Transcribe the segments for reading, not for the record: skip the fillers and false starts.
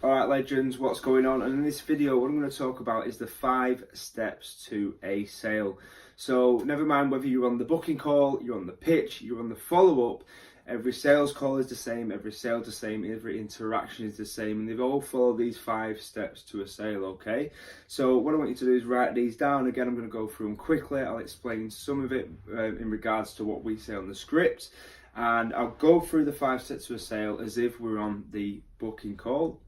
Alright legends, what's going on? And in this video what I'm going to talk about is the 5 steps to a sale. So never mind whether you're on the booking call, you're on the pitch, you're on the follow-up, every sales call is the same, every sale is the same, every interaction is the same, and they've all followed these 5 steps to a sale, okay? So what I want you to do is write these down. Again, I'm going to go through them quickly. I'll explain some of it in regards to what we say on the script, and I'll go through the 5 steps to a sale as if we're on the booking call.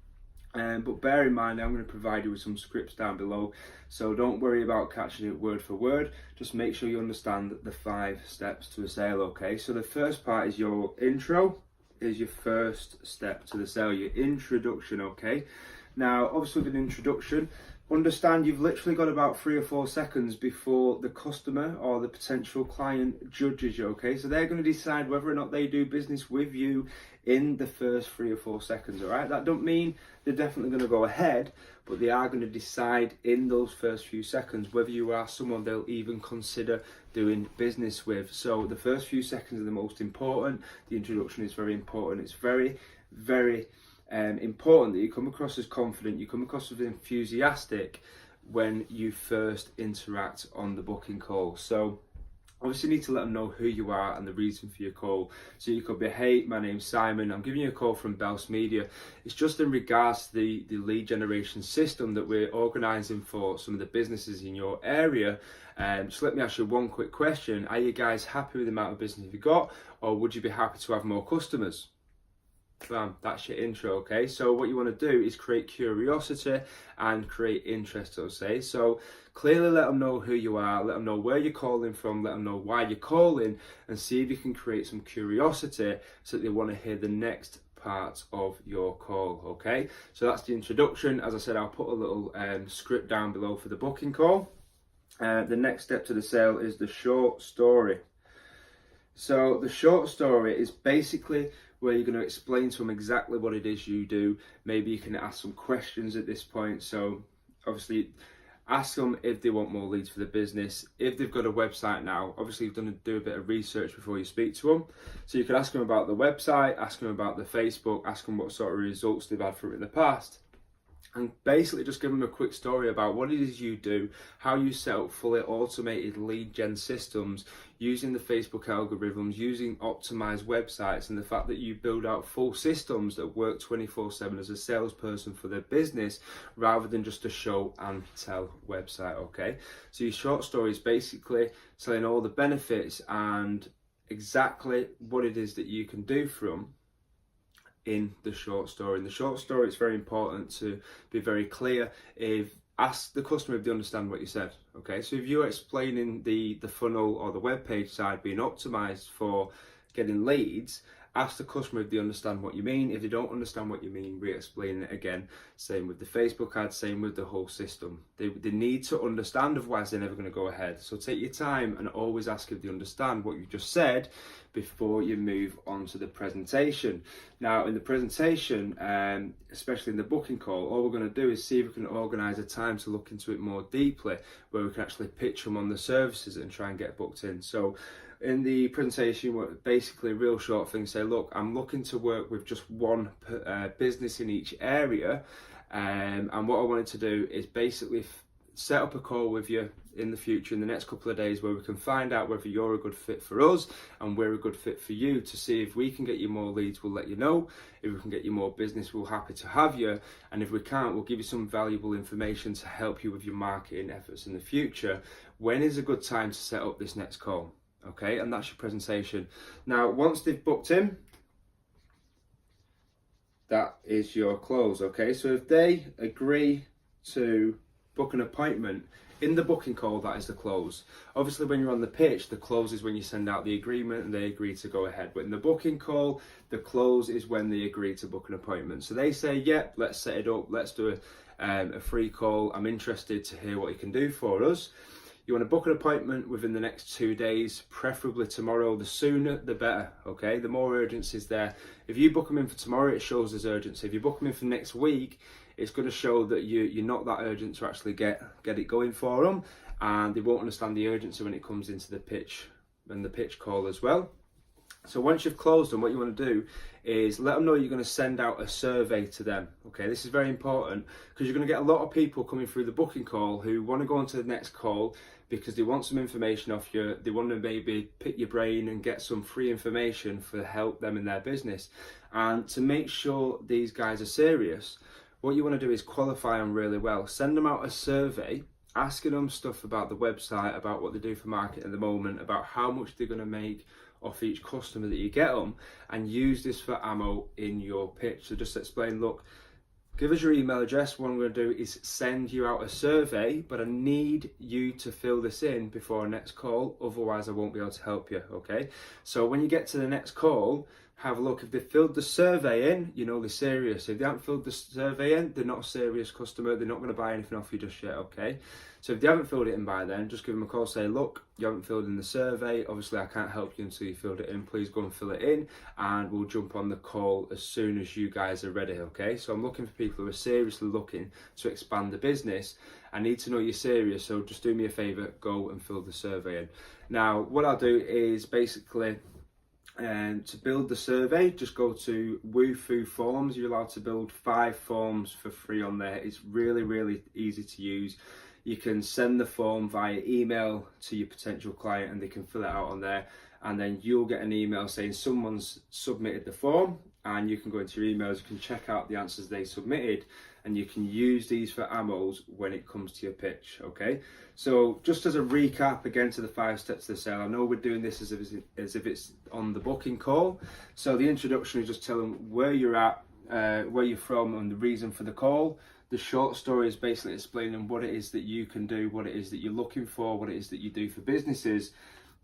But bear in mind, I'm going to provide you with some scripts down below, so don't worry about catching it word for word. Just make sure you understand the 5 steps to a sale, okay? So the first part is your intro, is your first step to the sale, your introduction, okay? Now, obviously with an introduction, understand you've literally got about 3 or 4 seconds before the customer or the potential client judges you, okay? So they're going to decide whether or not they do business with you in the first 3 or 4 seconds, all right? That don't mean they're definitely going to go ahead, but they are going to decide in those first few seconds whether you are someone they'll even consider doing business with. So the first few seconds are the most important. The introduction is very important. It's very, very important that you come across as confident, you come across as enthusiastic when you first interact on the booking call. So obviously you need to let them know who you are and the reason for your call. So you could be, hey, my name's Simon, I'm giving you a call from Bells Media. It's just in regards to the lead generation system that we're organising for some of the businesses in your area. So let me ask you one quick question. Are you guys happy with the amount of business you've got, or would you be happy to have more customers? Bam, that's your intro, okay? So what you want to do is create curiosity and create interest, I'll say. So clearly let them know who you are, let them know where you're calling from, let them know why you're calling, and see if you can create some curiosity so that they want to hear the next part of your call, okay? So that's the introduction. As I said, I'll put a little script down below for the booking call. The next step to the sale is the short story. So the short story is basically where you're going to explain to them exactly what it is you do. Maybe you can ask some questions at this point. So obviously ask them if they want more leads for the business. If they've got a website now, obviously you've done do a bit of research before you speak to them. So you can ask them about the website, ask them about the Facebook, ask them what sort of results they've had from it in the past. And basically just give them a quick story about what it is you do, how you set up fully automated lead gen systems using the Facebook algorithms, using optimized websites, and the fact that you build out full systems that work 24/7 as a salesperson for their business rather than just a show and tell website, okay? So your short story is basically telling all the benefits and exactly what it is that you can do for them in the short story. In the short story, it's very important to be very clear. Ask the customer if they understand what you said, okay? So if you're explaining the funnel or the web page side being optimized for getting leads, ask the customer if they understand what you mean. If they don't understand what you mean, re-explain it again. Same with the Facebook ads, same with the whole system. They need to understand, otherwise they're never going to go ahead. So take your time and always ask if they understand what you just said before you move on to the presentation. Now in the presentation, especially in the booking call, all we're going to do is see if we can organise a time to look into it more deeply, where we can actually pitch them on the services and try and get booked in. So in the presentation, basically a real short thing, say, look, I'm looking to work with just one business in each area, and what I wanted to do is basically set up a call with you in the future, in the next couple of days, where we can find out whether you're a good fit for us and we're a good fit for you, to see if we can get you more leads, we'll let you know. If we can get you more business, we're happy to have you, and if we can't, we'll give you some valuable information to help you with your marketing efforts in the future. When is a good time to set up this next call? Okay, and that's your presentation. Now, once they've booked in, that is your close, okay? So if they agree to book an appointment, in the booking call, that is the close. Obviously, when you're on the pitch, the close is when you send out the agreement and they agree to go ahead. But in the booking call, the close is when they agree to book an appointment. So they say, yep, let's set it up, let's do a free call. I'm interested to hear what you can do for us. You want to book an appointment within the next 2 days, preferably tomorrow. The sooner, the better, okay? The more urgency is there. If you book them in for tomorrow, it shows there's urgency. If you book them in for next week, it's going to show that you're not that urgent to actually get it going for them, and they won't understand the urgency when it comes into the pitch and the pitch call as well. So once you've closed them, what you want to do is let them know you're going to send out a survey to them. Okay, this is very important because you're going to get a lot of people coming through the booking call who want to go on to the next call because they want some information off you. They want to maybe pick your brain and get some free information for help them in their business. And to make sure these guys are serious, what you want to do is qualify them really well. Send them out a survey, asking them stuff about the website, about what they do for marketing at the moment, about how much they're going to make off each customer that you get them, and use this for ammo in your pitch. So just explain, look, give us your email address. What I'm going to do is send you out a survey, but I need you to fill this in before our next call, otherwise I won't be able to help you. Okay, so when you get to the next call, have a look. If they filled the survey in, you know they're serious. If they haven't filled the survey in, they're not a serious customer. They're not going to buy anything off you just yet, okay? So if they haven't filled it in by then, just give them a call, say, look, you haven't filled in the survey. Obviously, I can't help you until you filled it in. Please go and fill it in, and we'll jump on the call as soon as you guys are ready, okay? So I'm looking for people who are seriously looking to expand the business. I need to know you're serious, so just do me a favour, go and fill the survey in. Now, what I'll do is basically, to build the survey, just go to Wufoo Forms. You're allowed to build 5 forms for free on there. It's really, really easy to use. You can send the form via email to your potential client and they can fill it out on there, and then you'll get an email saying someone's submitted the form, and you can go into your emails, you can check out the answers they submitted, and you can use these for ammos when it comes to your pitch, okay? So just as a recap again to the 5 steps to the sale, I know we're doing this as if it's on the booking call. So the introduction is just telling where you're at, where you're from, and the reason for the call. The short story is basically explaining what it is that you can do, what it is that you're looking for, what it is that you do for businesses.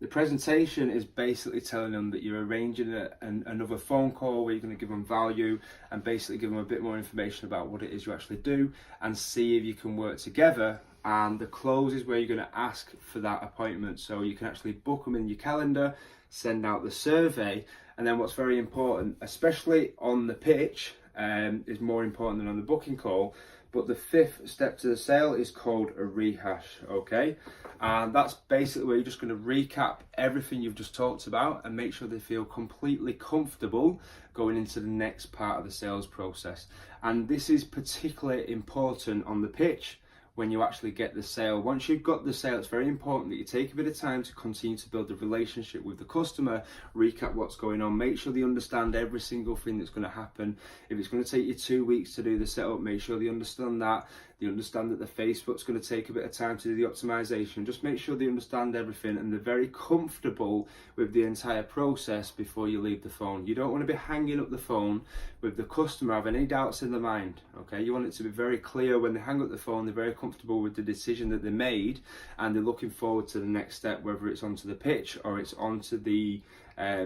The presentation is basically telling them that you're arranging another phone call where you're going to give them value and basically give them a bit more information about what it is you actually do and see if you can work together. And the close is where you're going to ask for that appointment. So you can actually book them in your calendar, send out the survey, and then what's very important, especially on the pitch, is more important than on the booking call. But the 5th step to the sale is called a rehash, okay? And that's basically where you're just going to recap everything you've just talked about and make sure they feel completely comfortable going into the next part of the sales process. And this is particularly important on the pitch when you actually get the sale. Once you've got the sale, it's very important that you take a bit of time to continue to build the relationship with the customer, recap what's going on, make sure they understand every single thing that's going to happen. If it's going to take you 2 weeks to do the setup, make sure they understand that. They understand that the Facebook's going to take a bit of time to do the optimization. Just make sure they understand everything and they're very comfortable with the entire process before you leave the phone. You don't want to be hanging up the phone with the customer have any doubts in their mind, okay? You want it to be very clear when they hang up the phone, they're very comfortable with the decision that they made and they're looking forward to the next step, whether it's onto the pitch or it's onto the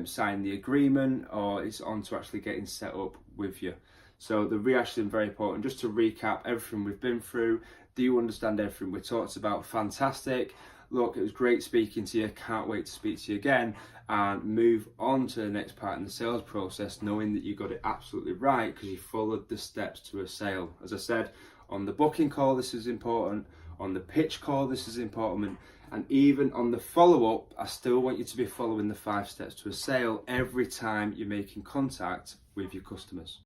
sign the agreement or it's onto actually getting set up with you. So the rehash is very important. Just to recap everything we've been through, do you understand everything we talked about? Fantastic. Look, it was great speaking to you. Can't wait to speak to you again and move on to the next part in the sales process, knowing that you got it absolutely right because you followed the steps to a sale. As I said, on the booking call, this is important. On the pitch call, this is important. And even on the follow-up, I still want you to be following the 5 steps to a sale every time you're making contact with your customers.